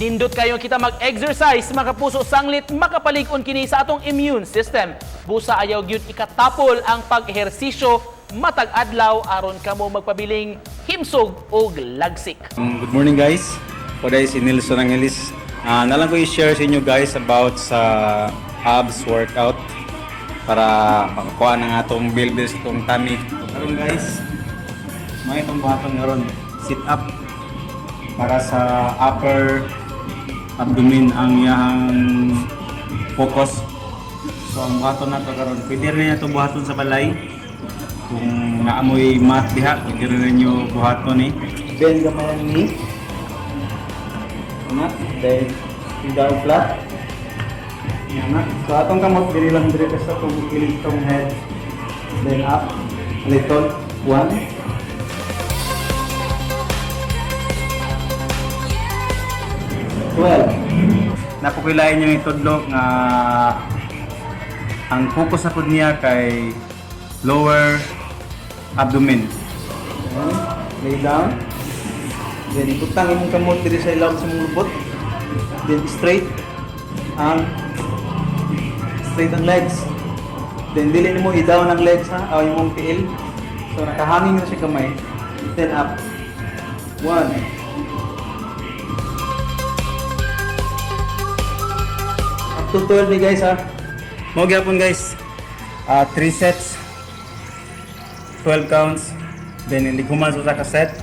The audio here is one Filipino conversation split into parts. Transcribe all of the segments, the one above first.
Nindot kayo kita mag-exercise, makapuso sanglit, makapalig-on kini sa atong immune system. Busa ayaw gyud ikatapol ang pag-ehersisyo matag adlaw aron kamo magpabiling himsog og lagsik. Good morning guys. Poday si Nilson Angelis. Nalang ko i-share sa inyo guys about sa abs workout para makakuha ng atong build itong tummy. Karon guys, may itong buhaton ngaron, sit up para sa upper abdomen ang iyang focus. So ang buhaton nato karon, pwede rin ito buhaton sa balay. Kung naamoy mat diha, pwede rin nyo buhaton Bend gamay ang knee. Mat, then down flat. Yan. So atong kamot diri lang dire sa tong kilid tong head. Then up a little. 1. Napukilain niyo itudlo nga ang focus na pud niya kay lower abdomen. Lay down. Then ibutang imong kamot diri sa ilawom sa imong lubot. Then straight ang legs. Then dili nimo i-down ang legs ha, o imong tiil. So nakahanging na siya kamay. Then up. 1. Up to 12 guys ha. Mo gyapon guys. 3 sets. 12 counts. Then hindi human sa ka set.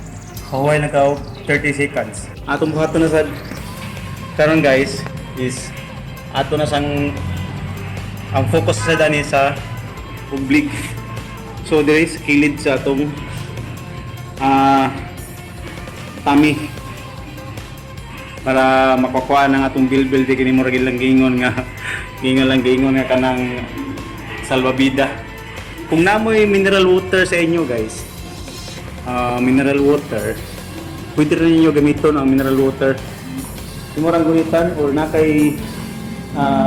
Huwag na ka 30 seconds. Atong buhaton na sa karon guys is ato na sang ang focus sa dani sa oblique. So there is kilid sa atong tummy para makukuha ng atong build kini mo lang gingon nga kanang salvavida. Kung namoy mineral water sa inyo guys, mineral water, pwede rin niyo gamiton ang mineral water. Imurang gunitan or nakay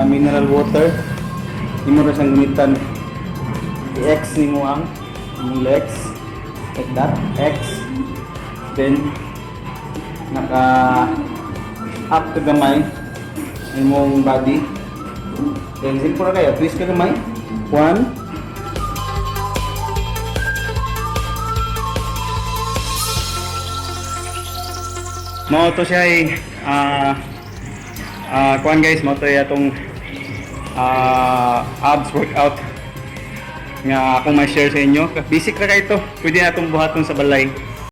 mineral water, imura siyang gunitan. I-X nimo ang legs like that, X. Then naka up ka gamay imong body. Then simple na kayo, twist ka gamay. 1. Mao to siya ay kuan guys, mao to atong abs workout nga akong ma-share sa inyo. Basic ra kay ito, pwede na itong buhaton sa balay.